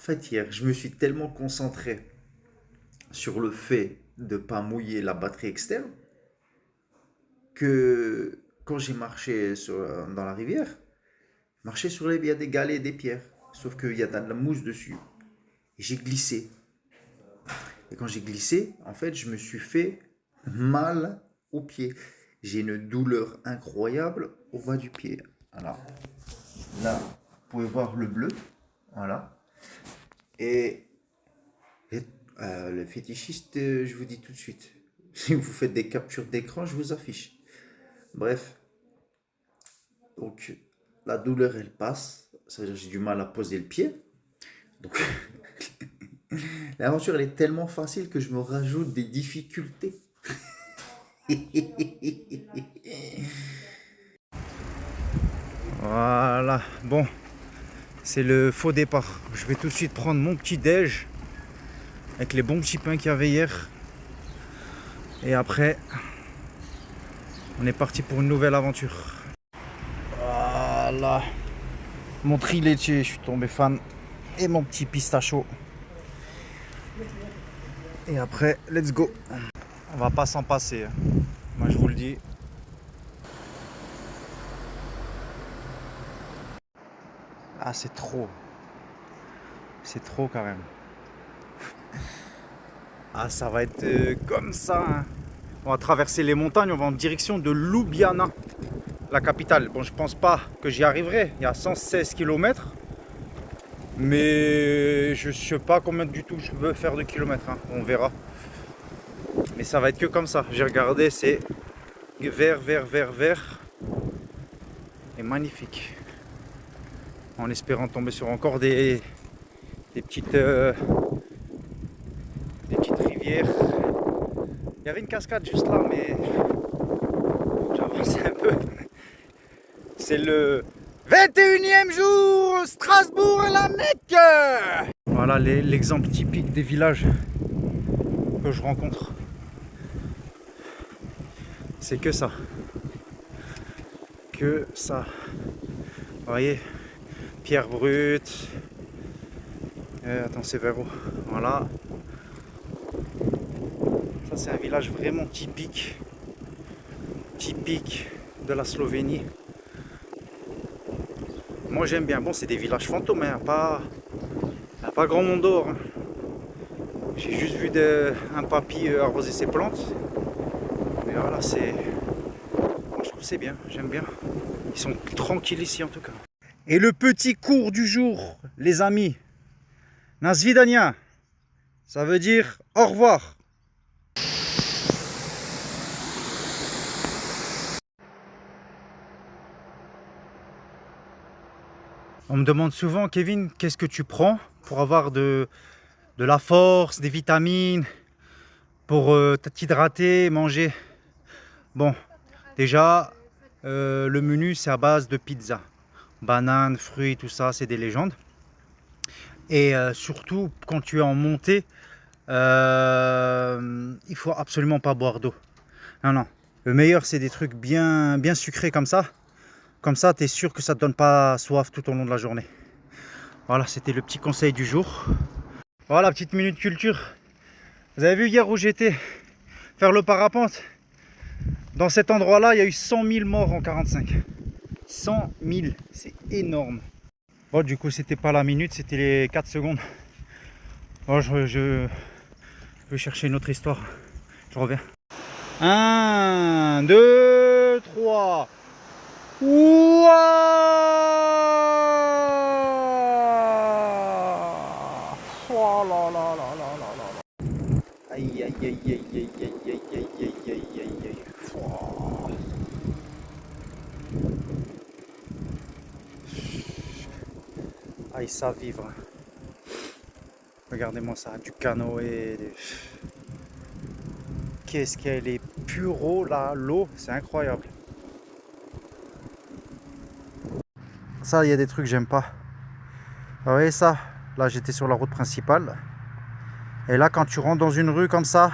fait, hier, je me suis tellement concentré sur le fait de ne pas mouiller la batterie externe que quand j'ai marché dans la rivière, marché sur il y a des galets et des pierres. Sauf qu'il y a de la mousse dessus. Et j'ai glissé. Et quand j'ai glissé, en fait, je me suis fait mal au pied. J'ai une douleur incroyable au bas du pied. Voilà. Là, vous pouvez voir le bleu. Voilà. Et, et, le fétichiste, je vous dis tout de suite. Si vous faites des captures d'écran, je vous affiche. Bref, donc la douleur, elle passe. Ça veut dire que j'ai du mal à poser le pied. Donc l'aventure, elle est tellement facile que je me rajoute des difficultés. Voilà, bon, c'est le faux départ. Je vais tout de suite prendre mon petit déj avec les bons petits pains qu'il y avait hier. Et après, on est parti pour une nouvelle aventure. Voilà, mon trileche, je suis tombé fan. Et mon petit pistacho. Et après, let's go. On va pas s'en passer, hein. Moi je vous le dis. Ah, c'est trop. C'est trop quand même. Ah, ça va être comme ça, hein. On va traverser les montagnes, on va en direction de Ljubljana, la capitale. Bon, je pense pas que j'y arriverai. Il y a 116 km. Mais je sais pas combien du tout je veux faire de kilomètres, hein. On verra. Mais ça va être que comme ça. J'ai regardé, c'est vert, vert, vert, vert. Et magnifique. En espérant tomber sur encore des petites rivières. Il y avait une cascade juste là, mais j'avance un peu. C'est le 21e jour, Strasbourg et la Mecque. Voilà l'exemple typique des villages que je rencontre. C'est que ça. Que ça. Vous voyez, pierre brute. Attends, c'est vers où? Voilà. Ça, c'est un village vraiment typique. Typique de la Slovénie. Moi, j'aime bien. Bon, c'est des villages fantômes, hein. Il n'y a pas grand monde dehors, hein. J'ai juste vu un papy arroser ses plantes. Mais voilà, moi, je trouve que c'est bien. J'aime bien. Ils sont tranquilles ici, en tout cas. Et le petit cours du jour, les amis. Nasvidania. Ça veut dire au revoir. On me demande souvent, Kevin, qu'est-ce que tu prends pour avoir de la force, des vitamines, pour t'hydrater, manger. Bon, déjà, le menu, c'est à base de pizza. Bananes, fruits, tout ça, c'est des légendes. Et surtout, quand tu es en montée, il faut absolument pas boire d'eau. Non, non. Le meilleur, c'est des trucs bien, bien sucrés comme ça. Comme ça, tu es sûr que ça ne te donne pas soif tout au long de la journée. Voilà, c'était le petit conseil du jour. Voilà, petite minute culture. Vous avez vu hier où j'étais faire le parapente? Dans cet endroit-là, il y a eu 100 000 morts en 45. 100 000, c'est énorme. Bon, du coup, c'était pas la minute, c'était les 4 secondes. Bon, je vais chercher une autre histoire. Je reviens. 1, 2, 3. Ouah! Oh là là là là là là. Aïe aïe aïe aïe aïe aïe aïe aïe aïe aïe aïe aïe. Ouah. Aïe, ça vivre. Regardez-moi ça, du canoë. Qu'est-ce qu'elle est pure eau là, l'eau, c'est incroyable. Ça, il y a des trucs que j'aime pas. Vous voyez ça? Là, j'étais sur la route principale. Et là, quand tu rentres dans une rue comme ça,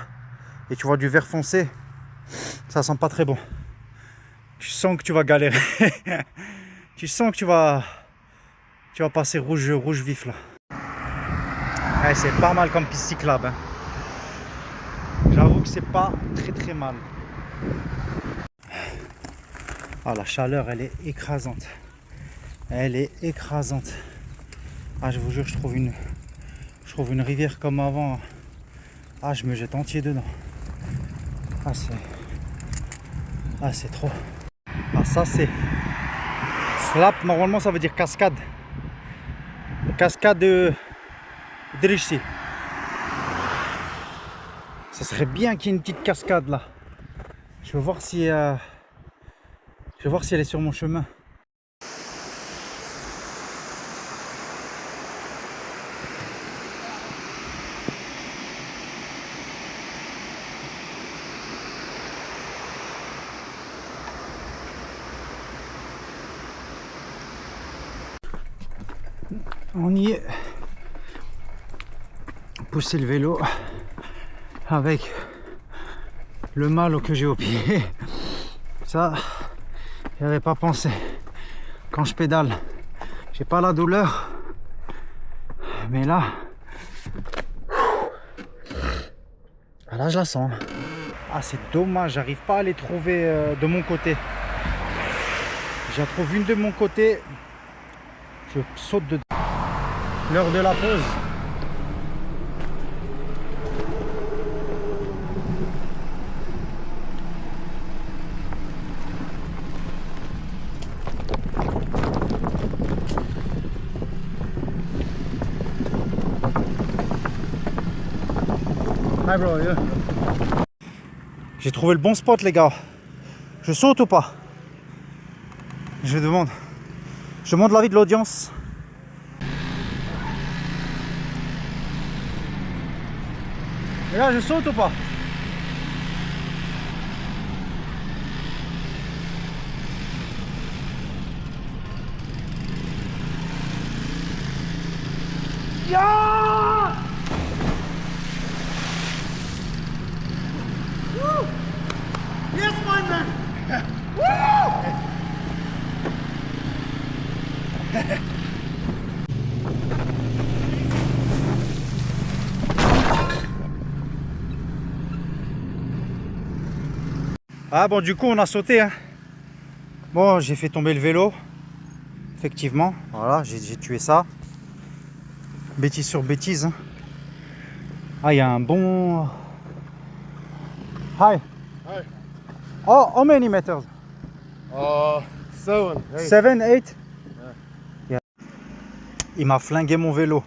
et tu vois du vert foncé, ça sent pas très bon. Tu sens que tu vas galérer. Tu sens que tu vas passer rouge vif là. Ouais, c'est pas mal comme piste cyclable. Hein. J'avoue que c'est pas très mal. Ah, la chaleur, elle est écrasante. Elle est écrasante. Ah, je vous jure, je trouve une rivière comme avant. Ah, je me jette entier dedans. Ah, c'est trop. Ah, ça, c'est slap. Normalement, ça veut dire cascade. Cascade de Drishti. Ça serait bien qu'il y ait une petite cascade là. Je vais voir si elle est sur mon chemin. On y est. Pousser le vélo avec le mal que j'ai au pied. Ça, j'y avais pas pensé. Quand je pédale, j'ai pas la douleur. Mais là, je la sens. Ah, c'est dommage, j'arrive pas à les trouver de mon côté. J'en trouve une de mon côté. Je saute dedans. L'heure de la pause. Hi bro, yeah. J'ai trouvé le bon spot les gars. Je saute ou pas? Je demande l'avis de l'audience. Les gars, je saute ou pas? Yeah! Woo! Yes, my man! Woo! Ah bon, du coup on a sauté hein. Bon, j'ai fait tomber le vélo. Effectivement, voilà, j'ai tué ça. Bêtise sur bêtise hein. Ah, il y a un bon... Hi. Hi. Oh, how many meters? 7. 7, 8? Yeah. Il m'a flingué mon vélo.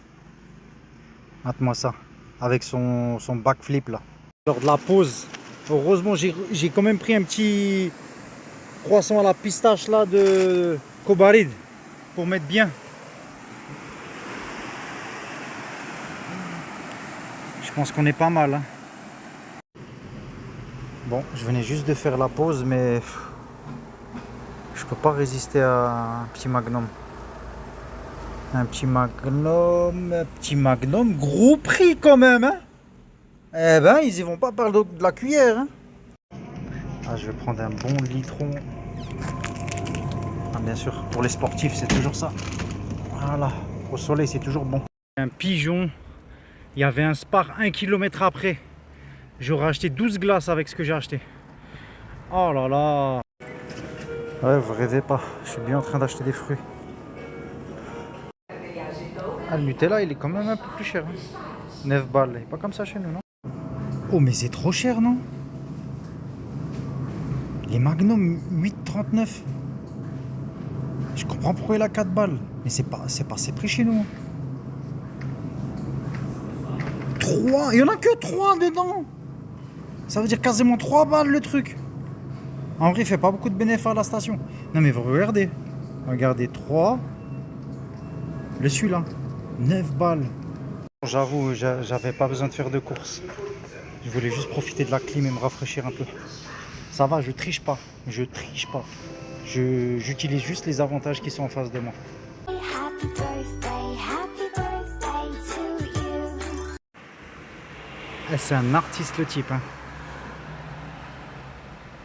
Mate-moi ça. Avec son backflip là. Lors de la pause, heureusement j'ai quand même pris un petit croissant à la pistache là de Kobarid pour mettre bien. Je pense qu'on est pas mal. Hein. Bon, je venais juste de faire la pause, mais je peux pas résister à un petit magnum. Un petit magnum, gros prix quand même. Hein. Eh ben, ils y vont pas par de la cuillère. Hein. Ah, je vais prendre un bon litron. Ah, bien sûr, pour les sportifs, c'est toujours ça. Voilà, au soleil, c'est toujours bon. Un pigeon. Il y avait un Spar 1 km après. J'aurais acheté 12 glaces avec ce que j'ai acheté. Oh là là. Ouais, vous rêvez pas. Je suis bien en train d'acheter des fruits. Ah, le Nutella, il est quand même un peu plus cher. Hein. 9 balles. Il n'est pas comme ça chez nous, non? Oh, mais c'est trop cher, non? Les Magnum, 8,39. Je comprends pourquoi il a 4 balles. Mais c'est pas ces prix chez nous. 3. Il y en a que 3 dedans. Ça veut dire quasiment 3 balles le truc. En vrai, il fait pas beaucoup de bénéfices à la station. Non, mais vous regardez. Regardez, 3. Le celui-là. 9 balles. J'avoue, j'avais pas besoin de faire de courses. Je voulais juste profiter de la clim et me rafraîchir un peu. Ça va, je triche pas. Je triche pas. J'utilise juste les avantages qui sont en face de moi. Happy birthday to you. C'est un artiste le type. Hein.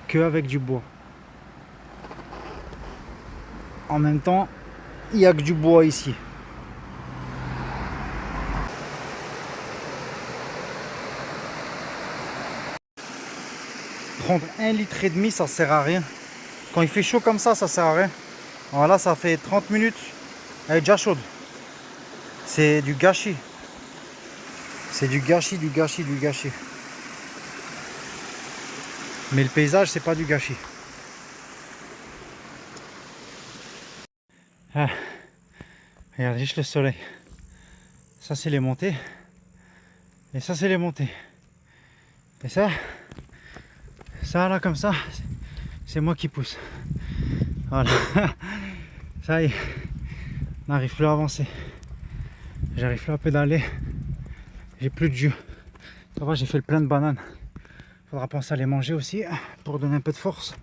Que avec du bois. En même temps, il n'y a que du bois ici. prendre 1,5 litre, ça sert à rien. Quand il fait chaud comme ça sert à rien. Voilà, ça fait 30 minutes. Elle est déjà chaude. C'est du gâchis. C'est du gâchis, du gâchis, du gâchis. Mais le paysage, c'est pas du gâchis. Ah, regardez juste le soleil. Ça, c'est les montées. Et ça, c'est les montées. Et ça là, comme ça, c'est moi qui pousse. Voilà. Ça y est. On n'arrive plus à avancer. J'arrive plus à pédaler. J'ai plus de jus. Ça va, j'ai fait le plein de bananes. Faudra penser à les manger aussi pour donner un peu de force.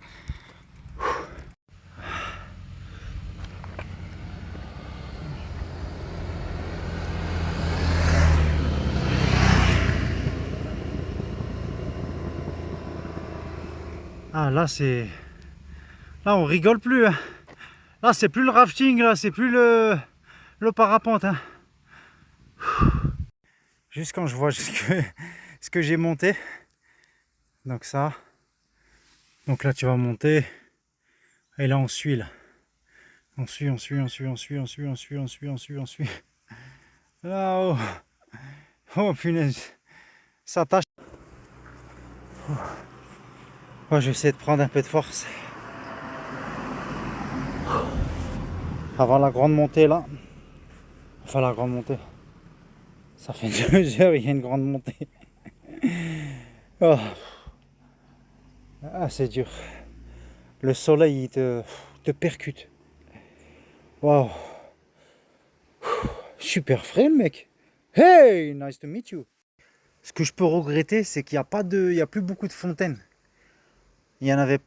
Ah là c'est... Là on rigole plus. Hein. Là c'est plus le rafting, là c'est plus le parapente. Hein. Juste quand je vois ce que j'ai monté. Donc ça. Donc là tu vas monter. Et là on suit là. On suit. Là-haut. Oh punaise. Ça tâche. Moi je vais essayer de prendre un peu de force. Avant la grande montée là. Enfin la grande montée. Ça fait 2 heures, il y a une grande montée. Oh. Ah c'est dur. Le soleil il te percute. Waouh. Super frais le mec. Hey, nice to meet you. Ce que je peux regretter, c'est qu'il n'y a plus beaucoup de fontaines. Il y en avait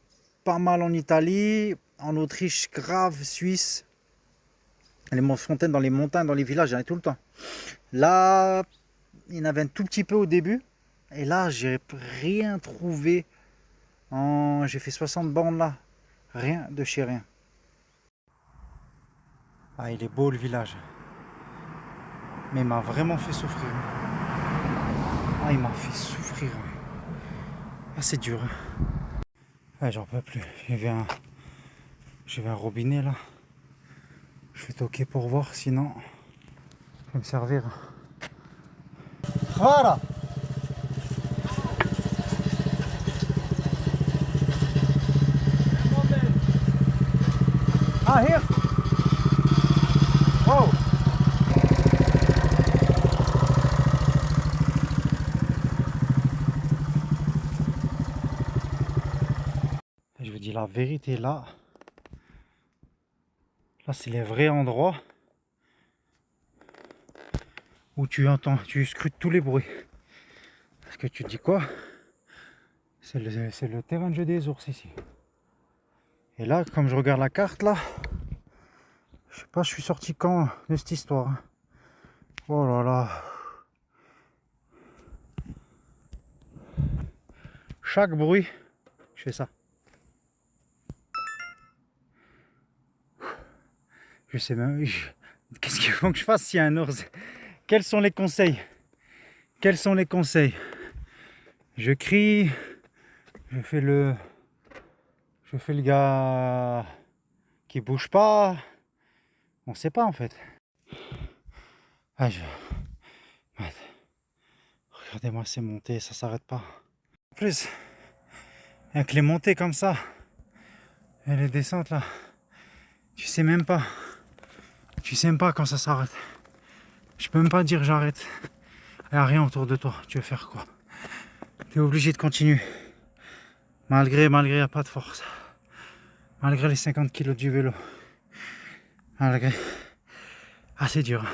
pas mal en Italie, en Autriche, grave, Suisse. Les fontaines dans les montagnes, dans les villages, il y en a tout le temps. Là, il y en avait un tout petit peu au début. Et là, j'ai rien trouvé. J'ai fait 60 bornes là. Rien de chez rien. Ah, il est beau le village. Mais il m'a vraiment fait souffrir. Ah, il m'a fait souffrir. Ah, c'est dur. Ah, j'en peux plus. J'ai un robinet là. Je vais toquer pour voir, sinon ça va me servir. Voilà. Ah, here. Oh. Je vous dis la vérité là. Là, c'est les vrais endroits où tu scrutes tous les bruits. Parce que tu te dis quoi? C'est le terrain de jeu des ours ici. Et là, comme je regarde la carte là, je sais pas, je suis sorti quand de cette histoire. Hein. Oh là là. Chaque bruit, je fais ça. Je sais même. Qu'est-ce qu'il faut que je fasse s'il y a un ours? Quels sont les conseils? Quels sont les conseils? Je crie. Je fais le gars qui bouge pas. On sait pas en fait. Ah, regardez-moi ces montées, ça s'arrête pas. En plus, avec les montées comme ça et les descentes là, tu sais même pas. Tu sais même pas quand ça s'arrête. Je peux même pas dire j'arrête. Il n'y a rien autour de toi. Tu veux faire quoi? Tu es obligé de continuer. Malgré, il n'y a pas de force. Malgré les 50 kilos du vélo. Malgré. Ah, c'est dur.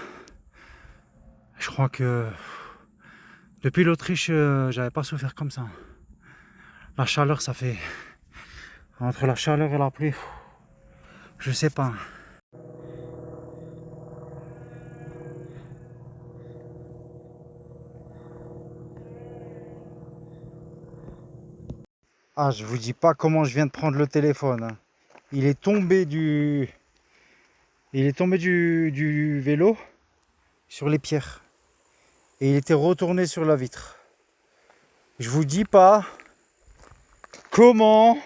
Je crois que depuis l'Autriche, j'avais pas souffert comme ça. La chaleur, ça fait. Entre la chaleur et la pluie, je sais pas. Ah, je vous dis pas comment je viens de prendre le téléphone. Hein. Il est tombé du vélo sur les pierres. Et il était retourné sur la vitre. Je vous dis pas comment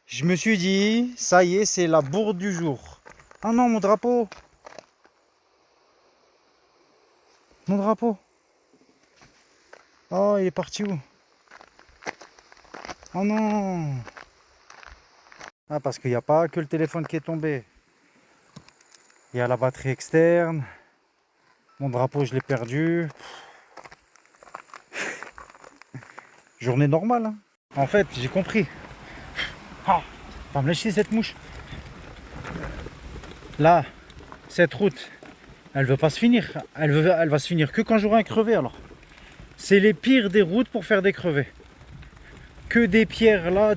je me suis dit, ça y est, c'est la bourde du jour. Ah non, mon drapeau. Mon drapeau. Oh, il est parti où? Oh non. Ah, parce qu'il n'y a pas que le téléphone qui est tombé. Il y a la batterie externe. Mon drapeau, je l'ai perdu. Journée normale. Hein. En fait, j'ai compris. Ah, va me lâcher cette mouche. Là, cette route, elle veut pas se finir. Elle va se finir que quand j'aurai un crevé alors. C'est les pires des routes pour faire des crevés. Que des pierres là,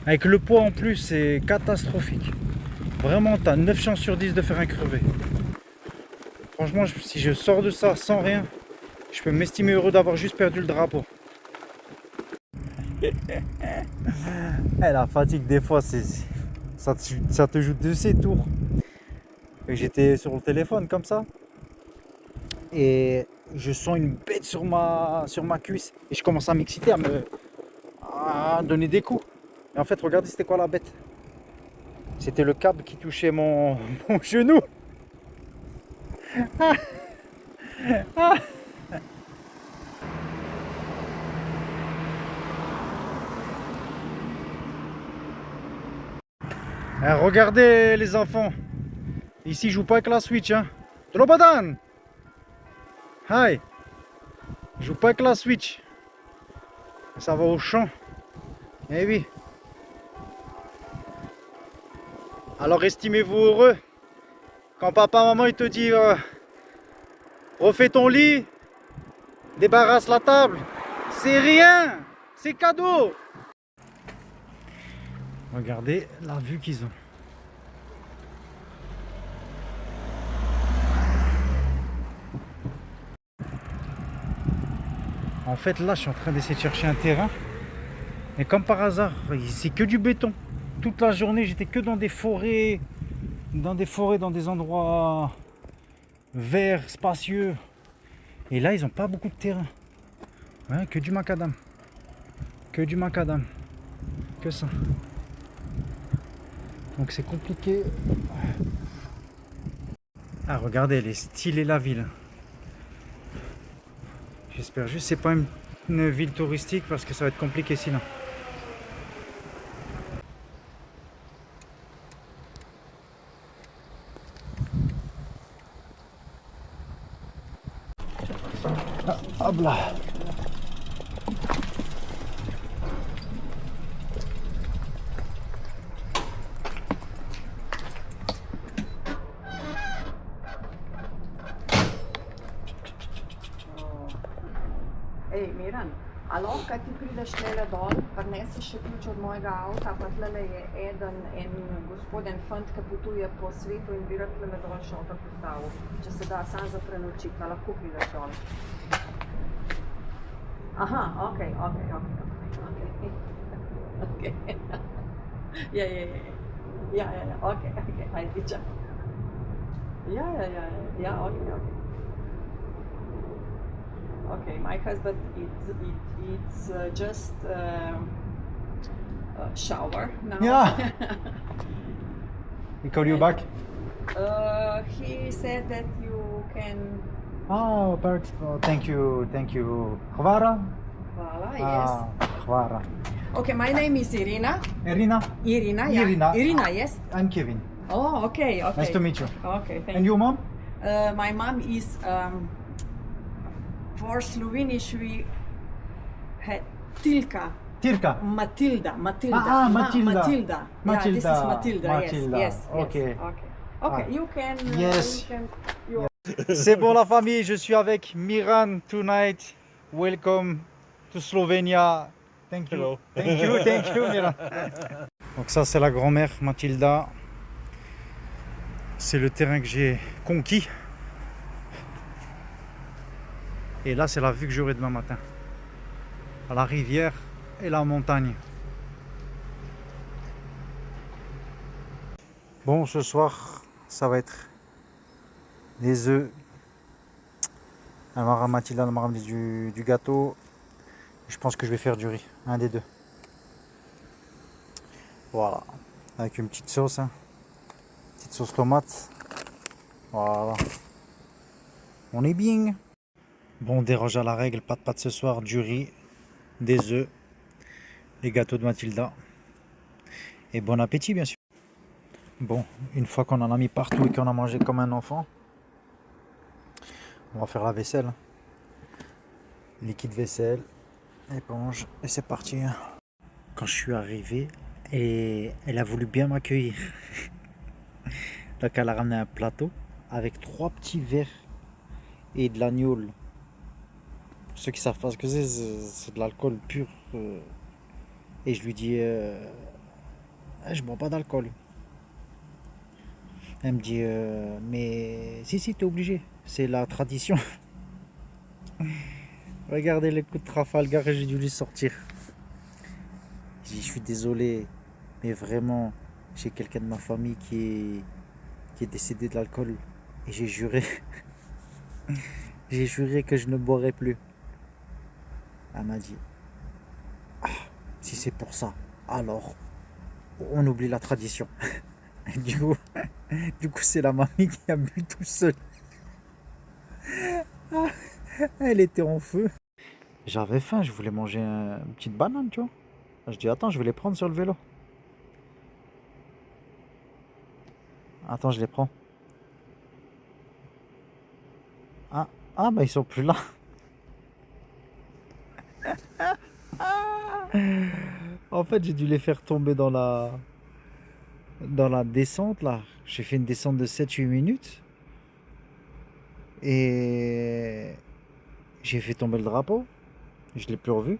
avec le poids en plus, c'est catastrophique. Vraiment, tu as 9 chances sur 10 de faire un crevé. Franchement, si je sors de ça sans rien, je peux m'estimer heureux d'avoir juste perdu le drapeau. La fatigue des fois, ça te joue de ces tours. J'étais sur le téléphone comme ça et je sens une bête sur ma cuisse et je commence à m'exciter, à donner des coups. Et en fait, regardez, c'était quoi la bête? C'était le câble qui touchait mon genou. Regardez les enfants. Ici, je joue pas avec la Switch. Hein. Drobadan! Hi! Je joue pas avec la Switch. Ça va au champ. Eh oui. Alors estimez-vous heureux quand papa, maman, il te dit refais ton lit, débarrasse la table. C'est rien, c'est cadeau. Regardez la vue qu'ils ont. En fait, là, je suis en train d'essayer de chercher un terrain. Et comme par hasard, c'est que du béton. Toute la journée, j'étais que dans des forêts, dans des endroits verts, spacieux. Et là, ils n'ont pas beaucoup de terrain. Ouais, que du macadam. Que du macadam. Que ça. Donc c'est compliqué. Ah, regardez, elle est stylée la ville. J'espère juste que c'est pas une ville touristique parce que ça va être compliqué sinon. Ah, hop là. Ej, Miran, alo, kaj ti prideš tele dol, prineseš še ključ od mojega avta, pa tlele je en gospoden fant, ki potuje po svetu in bi rad tlele dol šotor postavil. Če se da, sam za prenočiti, pa lahko prideš dol. Aha, okej. Ja, okej, ajde, čak. Ja, okej. Okay, my husband, it's just shower now. Yeah. We call you back? He said that you can. Oh, perfect. Oh, thank you. Hvara? Voila, yes. Hvara. Okay, my name is Irina. Irina? Irina, yeah. Irina. Irina, yes. I'm Kevin. Oh, okay. Nice to meet you. Okay, thank And you. your mom? My mom is for Slovenish we had Tilka. Tirka. Matilda. Matilda. Matilda. Yeah, this is Matilda. Matilda. Yes. Okay. Okay, you can. Yes. You C'est bon la famille, je suis avec Miran tonight. Welcome to Slovenia. Thank you. Hello. Thank you Miran. Donc ça c'est la grand-mère Matilda. C'est le terrain que j'ai conquis. Et là c'est la vue que j'aurai demain matin. À la rivière et la montagne. Bon, ce soir ça va être des œufs. Elle m'a ramené Mathilda, elle m'a ramené du gâteau. Je pense que je vais faire du riz, un des deux. Voilà. Avec une petite sauce, hein. Petite sauce tomate. Voilà. On est bien. Bon, on déroge à la règle, pas de pâtes ce soir, du riz, des œufs, les gâteaux de Mathilda. Et bon appétit, bien sûr. Bon, une fois qu'on en a mis partout et qu'on a mangé comme un enfant, on va faire la vaisselle. Liquide vaisselle, éponge, et c'est parti. Quand je suis arrivé, et elle a voulu bien m'accueillir. Donc elle a ramené un plateau avec 3 petits verres et de l'agneau. Ceux qui savent pas ce que c'est de l'alcool pur. Et je lui dis, je bois pas d'alcool. Elle me dit, mais si, t'es obligé, c'est la tradition. Regardez le coup de Trafalgar et j'ai dû lui sortir. J'ai dit, je suis désolé, mais vraiment, j'ai quelqu'un de ma famille qui est décédé de l'alcool. Et j'ai juré, j'ai juré que je ne boirais plus. Elle m'a dit, si c'est pour ça, alors on oublie la tradition. Et du coup, c'est la mamie qui a bu tout seul. Elle était en feu. J'avais faim, je voulais manger une petite banane, tu vois. Je dis, attends, je vais les prendre sur le vélo. Attends, je les prends. Ah bah ils sont plus là. En fait, j'ai dû les faire tomber dans la descente là. J'ai fait une descente de 7-8 minutes. Et j'ai fait tomber le drapeau. Je l'ai plus revu.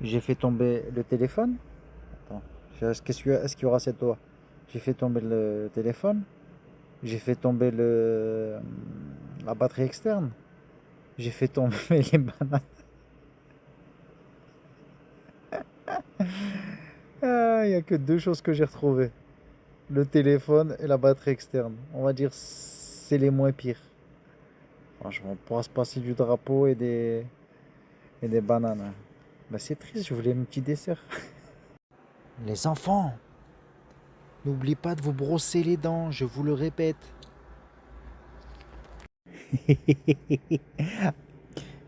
J'ai fait tomber le téléphone. Attends, est-ce qu'il y aura cette loi? J'ai fait tomber le téléphone. J'ai fait tomber la batterie externe. J'ai fait tomber les bananes. Il n'y a que 2 choses que j'ai retrouvées. Le téléphone et la batterie externe. On va dire c'est les moins pires. Franchement, on pourra se passer du drapeau et des bananes, hein. Bah, c'est triste, je voulais un petit dessert. Les enfants, n'oubliez pas de vous brosser les dents, je vous le répète.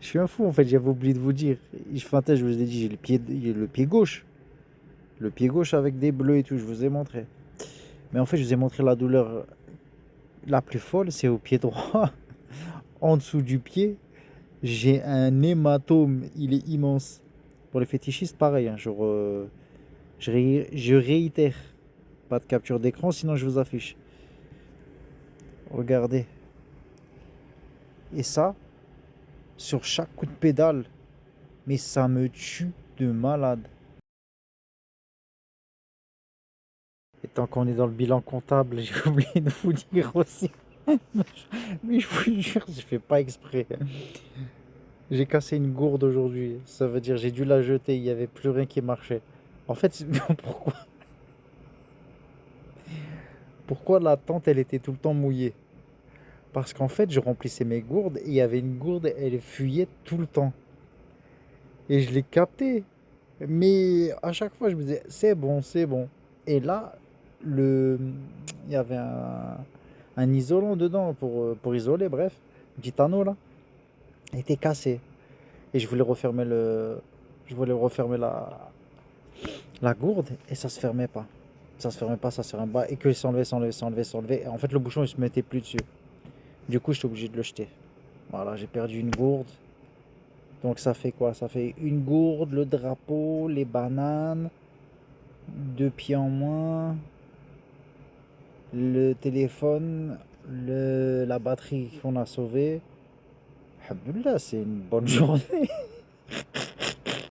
Je suis un fou en fait, j'avais oublié de vous dire. Je vous ai dit, j'ai le pied gauche. Le pied gauche avec des bleus et tout, je vous ai montré. Mais en fait, je vous ai montré la douleur la plus folle, c'est au pied droit. En dessous du pied, j'ai un hématome, il est immense. Pour les fétichistes, pareil, hein, je réitère. Pas de capture d'écran, sinon je vous affiche. Regardez. Et ça, sur chaque coup de pédale, mais ça me tue de malade. Et tant qu'on est dans le bilan comptable, j'ai oublié de vous dire aussi. Mais je vous jure, je fais pas exprès. J'ai cassé une gourde aujourd'hui. Ça veut dire j'ai dû la jeter, il n'y avait plus rien qui marchait. En fait, pourquoi la tente elle était tout le temps mouillée? Parce qu'en fait, je remplissais mes gourdes et il y avait une gourde, elle fuyait tout le temps. Et je l'ai capté. Mais à chaque fois, je me disais, c'est bon, c'est bon. Et là, il y avait un isolant dedans pour isoler, bref. Un petit anneau là. Il était cassé. Et je voulais refermer la gourde et ça se fermait pas. Ça se fermait pas, ça se fermait pas. Et que il s'enlevait. Et en fait, le bouchon, il se mettait plus dessus. Du coup, j'étais obligé de le jeter. Voilà, j'ai perdu une gourde. Donc ça fait quoi? Ça fait une gourde, le drapeau, les bananes, 2 pieds en moins, le téléphone, la batterie qu'on a sauvée. Alhamdoulilah, c'est une bonne journée.